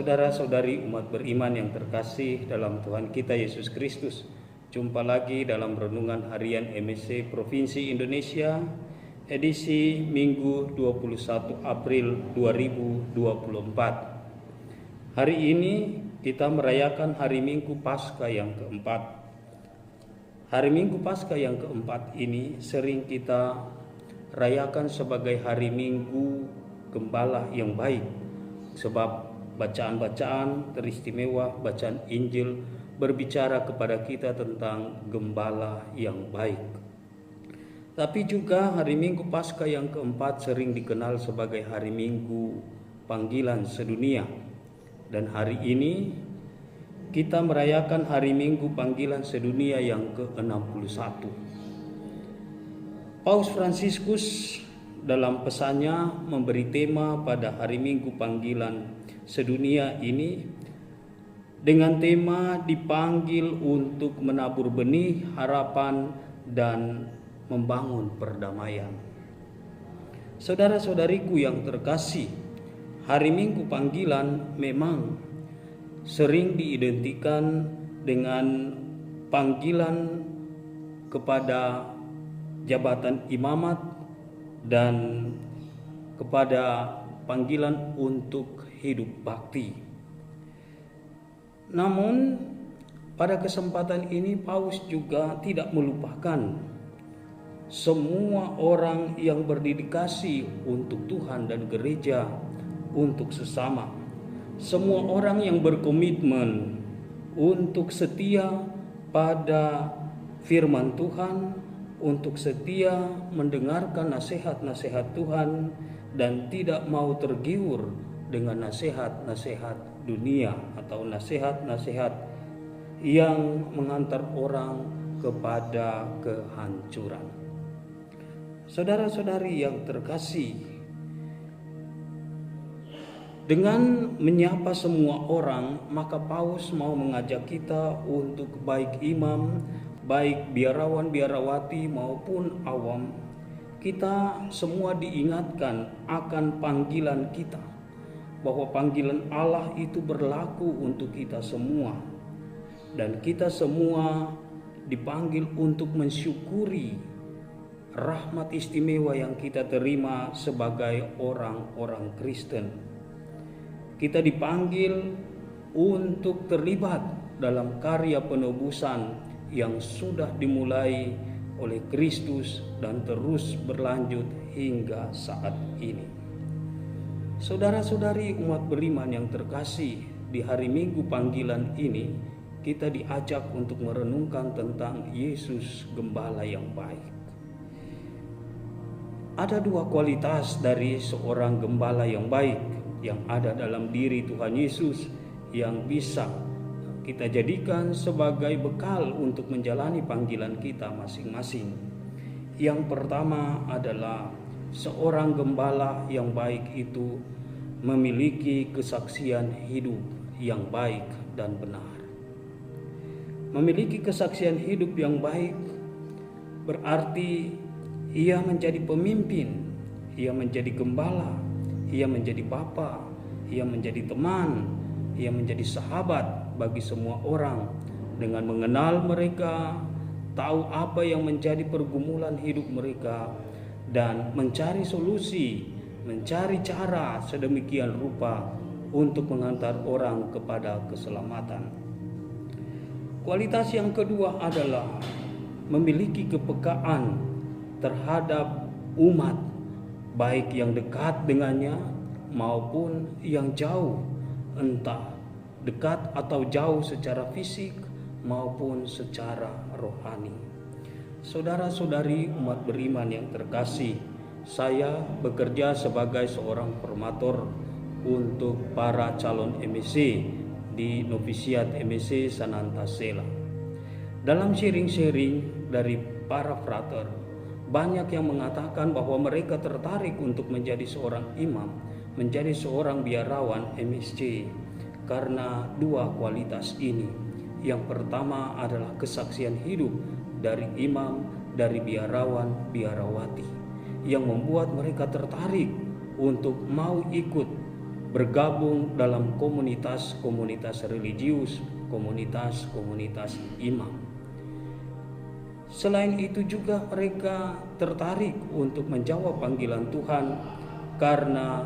Saudara-saudari umat beriman yang terkasih dalam Tuhan kita Yesus Kristus, jumpa lagi dalam renungan harian MSC Provinsi Indonesia, edisi Minggu 21 April 2024. Hari ini kita merayakan hari Minggu Paskah yang keempat. Hari Minggu Paskah yang keempat ini sering kita rayakan sebagai hari Minggu Gembala yang baik, sebab bacaan-bacaan teristimewa, bacaan Injil berbicara kepada kita tentang gembala yang baik. Tapi juga hari Minggu Paskah yang keempat sering dikenal sebagai hari Minggu panggilan sedunia. Dan hari ini kita merayakan hari Minggu panggilan sedunia yang ke-61. Paus Fransiskus dalam pesannya memberi tema pada hari Minggu panggilan sedunia ini dengan tema dipanggil untuk menabur benih harapan dan membangun perdamaian. Saudara-saudariku yang terkasih, hari Minggu panggilan memang sering diidentikan dengan panggilan kepada jabatan imamat dan kepada panggilan untuk hidup bakti. Namun pada kesempatan ini Paus juga tidak melupakan semua orang yang berdedikasi untuk Tuhan dan gereja, untuk sesama. Semua orang yang berkomitmen untuk setia pada firman Tuhan, untuk setia mendengarkan nasihat-nasihat Tuhan dan tidak mau tergiur dengan nasihat-nasihat dunia atau nasihat-nasihat yang mengantar orang kepada kehancuran. Saudara-saudari yang terkasih, dengan menyapa semua orang, maka Paus mau mengajak kita untuk baik imam, baik biarawan-biarawati maupun awam, kita semua diingatkan akan panggilan kita, bahwa panggilan Allah itu berlaku untuk kita semua, dan kita semua dipanggil untuk mensyukuri rahmat istimewa yang kita terima sebagai orang-orang Kristen. Kita dipanggil untuk terlibat dalam karya penebusan yang sudah dimulai oleh Kristus dan terus berlanjut hingga saat ini. Saudara-saudari umat beriman yang terkasih, di hari Minggu panggilan ini kita diajak untuk merenungkan tentang Yesus Gembala yang baik. Ada dua kualitas dari seorang gembala yang baik yang ada dalam diri Tuhan Yesus yang bisa kita jadikan sebagai bekal untuk menjalani panggilan kita masing-masing. Yang pertama adalah seorang gembala yang baik itu memiliki kesaksian hidup yang baik dan benar. Memiliki kesaksian hidup yang baik berarti ia menjadi pemimpin, ia menjadi gembala, ia menjadi bapa, ia menjadi teman, ia menjadi sahabat bagi semua orang, dengan mengenal mereka, tahu apa yang menjadi pergumulan hidup mereka, dan mencari solusi, mencari cara sedemikian rupa untuk mengantar orang kepada keselamatan. Kualitas yang kedua adalah memiliki kepekaan terhadap umat, baik yang dekat dengannya maupun yang jauh, entah dekat atau jauh secara fisik maupun secara rohani. Saudara-saudari umat beriman yang terkasih, saya bekerja sebagai seorang formator untuk para calon MSC di novisiat MSC Sanantasela. Dalam sharing-sharing dari para frater, banyak yang mengatakan bahwa mereka tertarik untuk menjadi seorang imam, menjadi seorang biarawan MSC karena dua kualitas ini. Yang pertama adalah kesaksian hidup dari imam, dari biarawan, biarawati, yang membuat mereka tertarik untuk mau ikut bergabung dalam komunitas-komunitas religius, komunitas-komunitas imam. Selain itu juga mereka tertarik untuk menjawab panggilan Tuhan karena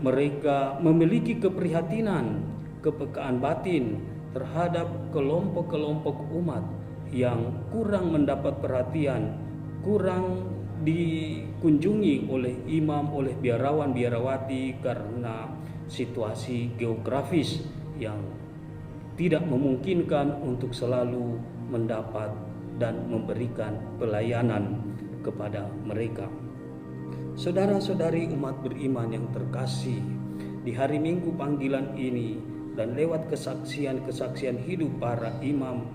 mereka memiliki keprihatinan, kepekaan batin terhadap kelompok-kelompok umat yang kurang mendapat perhatian, kurang dikunjungi oleh imam, oleh biarawan-biarawati karena situasi geografis yang tidak memungkinkan untuk selalu mendapat dan memberikan pelayanan kepada mereka. Saudara-saudari umat beriman yang terkasih, di hari Minggu panggilan ini dan lewat kesaksian-kesaksian hidup para imam,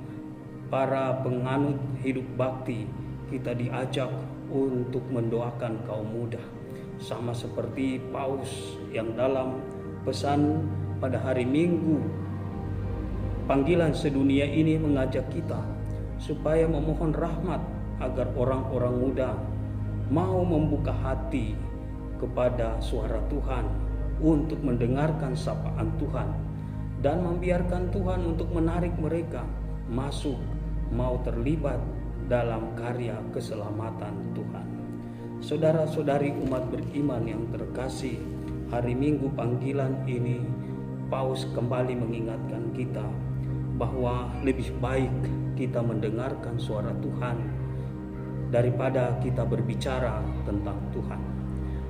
para penganut hidup bakti, kita diajak untuk mendoakan kaum muda. Sama seperti Paus yang dalam pesan pada hari Minggu panggilan sedunia ini mengajak kita supaya memohon rahmat agar orang-orang muda mau membuka hati kepada suara Tuhan untuk mendengarkan sapaan Tuhan dan membiarkan Tuhan untuk menarik mereka masuk, mau terlibat dalam karya keselamatan Tuhan. Saudara-saudari umat beriman yang terkasih, hari Minggu panggilan ini Paus kembali mengingatkan kita bahwa lebih baik kita mendengarkan suara Tuhan daripada kita berbicara tentang Tuhan.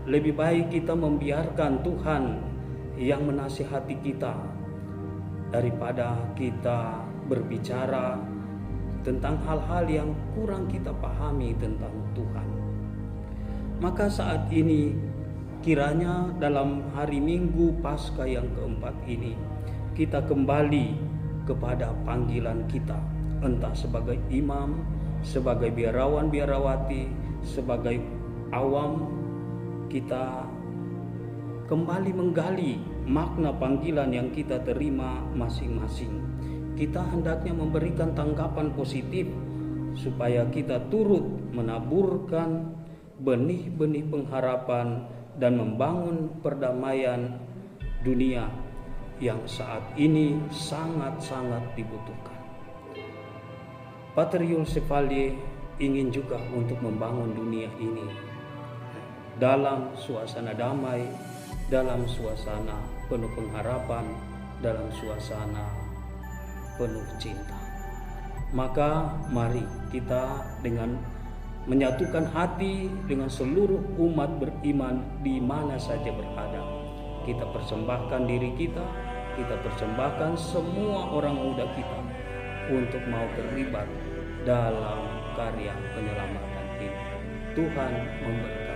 Lebih baik kita membiarkan Tuhan yang menasihati kita daripada kita berbicara tentang hal-hal yang kurang kita pahami tentang Tuhan. Maka saat ini kiranya dalam hari Minggu Paskah yang keempat ini kita kembali kepada panggilan kita, entah sebagai imam, sebagai biarawan-biarawati, sebagai awam, kita kembali menggali makna panggilan yang kita terima masing-masing. Kita hendaknya memberikan tanggapan positif supaya kita turut menaburkan benih-benih pengharapan dan membangun perdamaian dunia yang saat ini sangat-sangat dibutuhkan. Pater Jules Chevalier ingin juga untuk membangun dunia ini dalam suasana damai, dalam suasana penuh pengharapan, dalam suasana penuh cinta. Maka mari kita dengan menyatukan hati dengan seluruh umat beriman di mana saja berada, kita persembahkan diri kita persembahkan semua orang muda kita untuk mau terlibat dalam karya penyelamatan ini. Tuhan memberkati.